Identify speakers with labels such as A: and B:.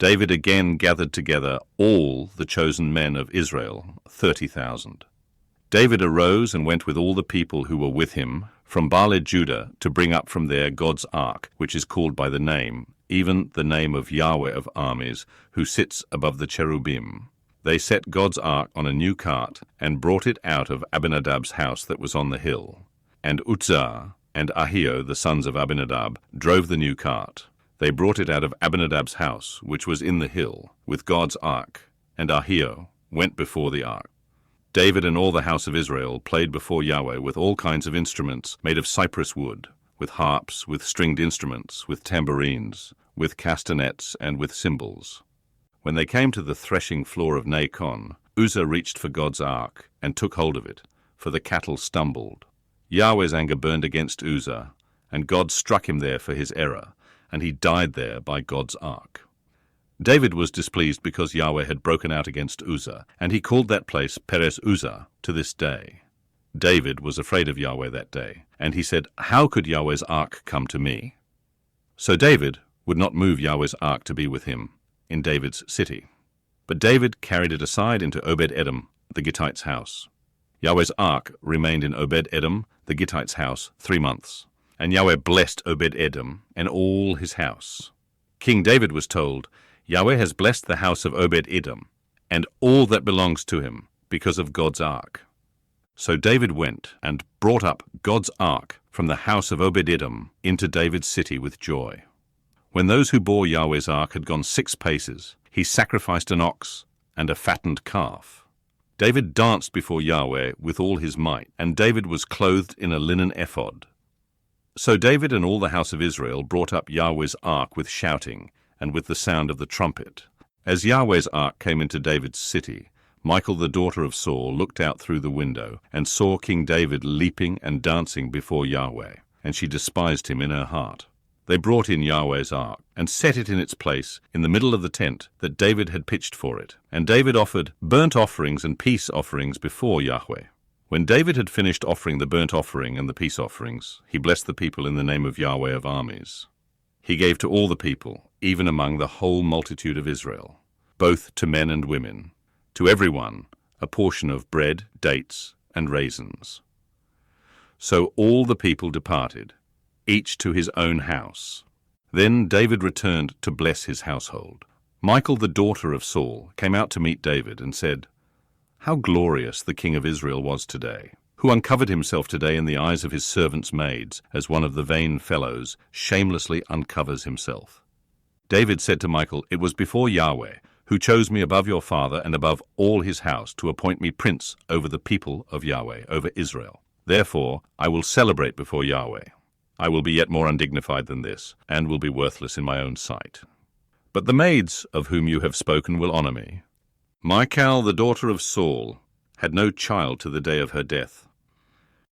A: David again gathered together all the chosen men of Israel, 30,000. David arose and went with all the people who were with him from Baale-Judah to bring up from there God's ark, which is called by the name, even the name of Yahweh of armies, who sits above the cherubim. They set God's ark on a new cart and brought it out of Abinadab's house that was on the hill. And Uzzah and Ahio, the sons of Abinadab, drove the new cart. They brought it out of Abinadab's house, which was in the hill, with God's ark, and Ahio went before the ark. David and all the house of Israel played before Yahweh with all kinds of instruments made of cypress wood, with harps, with stringed instruments, with tambourines, with castanets, and with cymbals. When they came to the threshing floor of Nacon, Uzzah reached for God's ark and took hold of it, for the cattle stumbled. Yahweh's anger burned against Uzzah, and God struck him there for his error, and he died there by God's ark. David was displeased because Yahweh had broken out against Uzzah, and he called that place Perez Uzzah to this day. David was afraid of Yahweh that day, and he said, "How could Yahweh's ark come to me?" So David would not move Yahweh's ark to be with him in David's city. But David carried it aside into Obed-Edom, the Gittite's house. Yahweh's ark remained in Obed-Edom, the Gittite's house, 3 months. And Yahweh blessed Obed-Edom and all his house. King David was told, "Yahweh has blessed the house of Obed-Edom and all that belongs to him because of God's ark." So David went and brought up God's ark from the house of Obed-Edom into David's city with joy. When those who bore Yahweh's ark had gone 6 paces, he sacrificed an ox and a fattened calf. David danced before Yahweh with all his might, and David was clothed in a linen ephod. So David and all the house of Israel brought up Yahweh's ark with shouting and with the sound of the trumpet. As Yahweh's ark came into David's city, Michal the daughter of Saul looked out through the window and saw King David leaping and dancing before Yahweh, and she despised him in her heart. They brought in Yahweh's ark and set it in its place in the middle of the tent that David had pitched for it. And David offered burnt offerings and peace offerings before Yahweh. When David had finished offering the burnt offering and the peace offerings, he blessed the people in the name of Yahweh of armies. He gave to all the people, even among the whole multitude of Israel, both to men and women, to everyone a portion of bread, dates, and raisins. So all the people departed, each to his own house. Then David returned to bless his household. Michal the daughter of Saul came out to meet David and said, "How glorious the king of Israel was today, who uncovered himself today in the eyes of his servants' maids, as one of the vain fellows shamelessly uncovers himself." David said to Michal, "It was before Yahweh, who chose me above your father and above all his house to appoint me prince over the people of Yahweh, over Israel. Therefore I will celebrate before Yahweh. I will be yet more undignified than this, and will be worthless in my own sight. But the maids of whom you have spoken will honor me." Michal, the daughter of Saul, had no child to the day of her death,